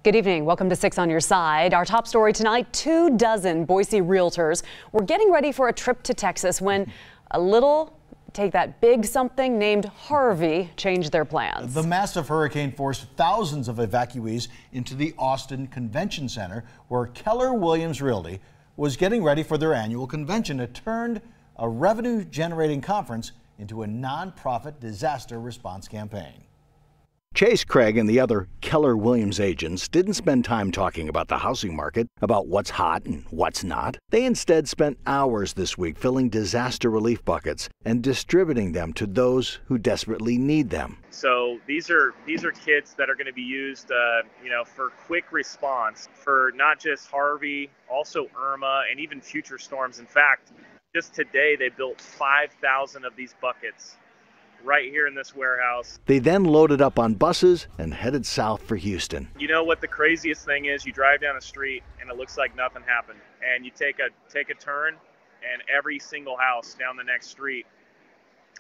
Good evening. Welcome to 6 on your side. Our top story tonight, 24 Boise realtors were getting ready for a trip to Texas when a little, take that big something named Harvey changed their plans. The massive hurricane forced thousands of evacuees into the Austin Convention Center, where Keller Williams Realty was getting ready for their annual convention. It turned a revenue-generating conference into a nonprofit disaster response campaign. Chase Craig and the other Keller Williams agents didn't spend time talking about the housing market, about what's hot and what's not. They instead spent hours this week filling disaster relief buckets and distributing them to those who desperately need them. So these are kits that are going to be used, for quick response for not just Harvey, also Irma, and even future storms. In fact, just today they built 5,000 of these buckets right here in this warehouse. They then loaded up on buses and headed south for Houston. You know what the craziest thing is? You drive down a street and it looks like nothing happened. And you take a turn and every single house down the next street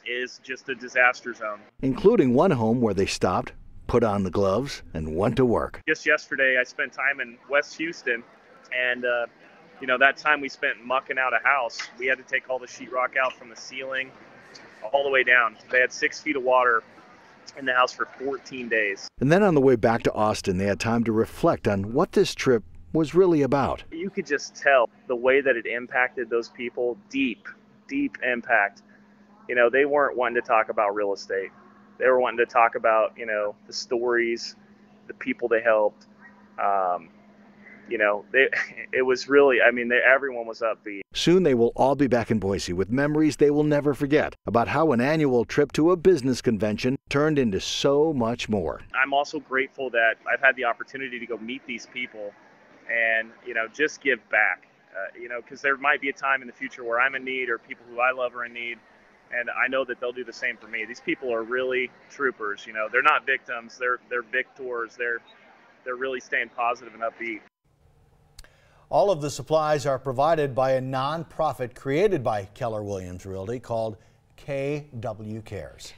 is just a disaster zone. Including one home where they stopped, put on the gloves, and went to work. Just yesterday I spent time in West Houston, and that time we spent mucking out a house. We had to take all the sheetrock out from the ceiling all the way down. They had 6 feet of water in the house for 14 days. And then on the way back to Austin, they had time to reflect on what this trip was really about. You could just tell the way that it impacted those people, deep impact. They weren't wanting to talk about real estate. They were wanting to talk about, the stories, the people they helped. It was really, everyone was upbeat. Soon they will all be back in Boise with memories they will never forget about how an annual trip to a business convention turned into so much more. I'm also grateful that I've had the opportunity to go meet these people and, just give back, because there might be a time in the future where I'm in need or people who I love are in need. And I know that they'll do the same for me. These people are really troopers. They're not victims. They're victors. They're really staying positive and upbeat. All of the supplies are provided by a nonprofit created by Keller Williams Realty called KW Cares.